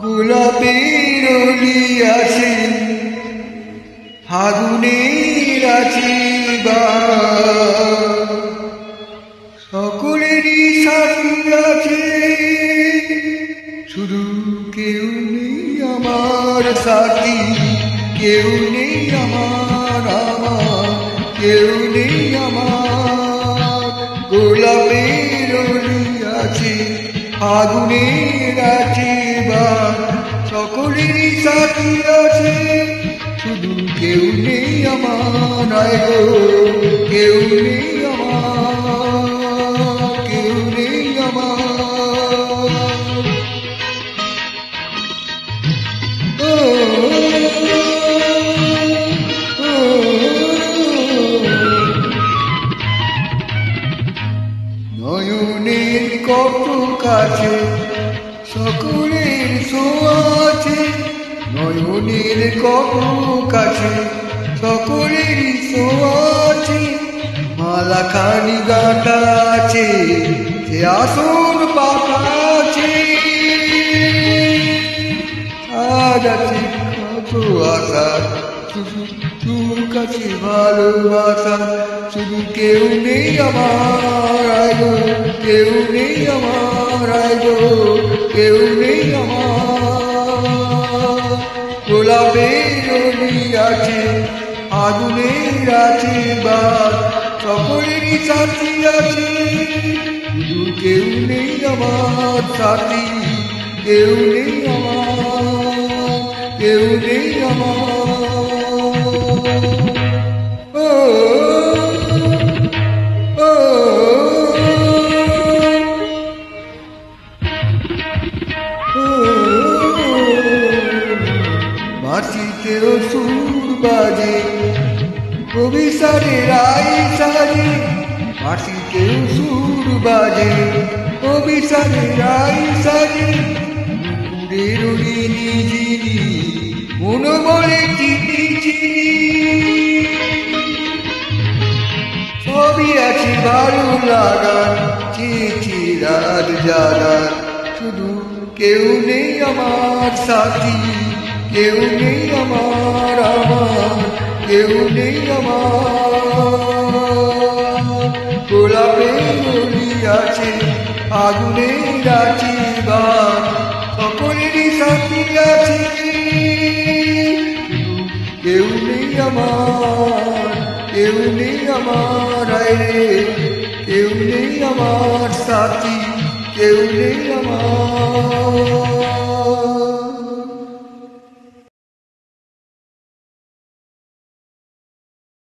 গোলাপের অলি আছে ফাগুনের আছে সকলেরই সাথী আছে শুধু কেউ নেই আমার সাথী কেউ নেই আমার কেউ নেই আমার গোলাপের অলি আছে ফাগুনের আছে সকলেরই সাথী আছে শুধু কেউ নেই আমার কেউ নেই আমার কেউ নেই আমার নয়নের কত কাছে সকলের ছোঁয়া আছে নয়নের কত কাছে সকলের ছোঁয়া আছে মালা খানি গাঁটা আছে সে আসন পাতা আছে আজ আছে কত আশা শুধু তোর কাছে ভালোবাসা শুধু কেউ নেই আমার কেউ নেই আমার কেউ নেই আমার গোলাপের অলি আছে আগুনের আছে সকলেরই সাথী আছে শুধু কেউ নেই আমার সাথী কেউ নেই আমার কেউ নেই আমার মাটিতেও সুর বাজে অভিসারের আই সাজে মাটিতেও সুর বাজে অভিসারের আই সাজে নুপুরের নিজিনি মন বলে চিনি চিনি সবই আছে ভালো লাগান চিঠি রাত জাগান শুধু কেউ নেই আমার সাথী কেউ নেই আমার কেউ নেই আমার গোলাপের অলি আছে আগুনের আছে সকলেরই সাথী আছে কেউ নেই আমার কেউ নেই আমার কেউ নেই আমার সাথী কেউ নেই আমার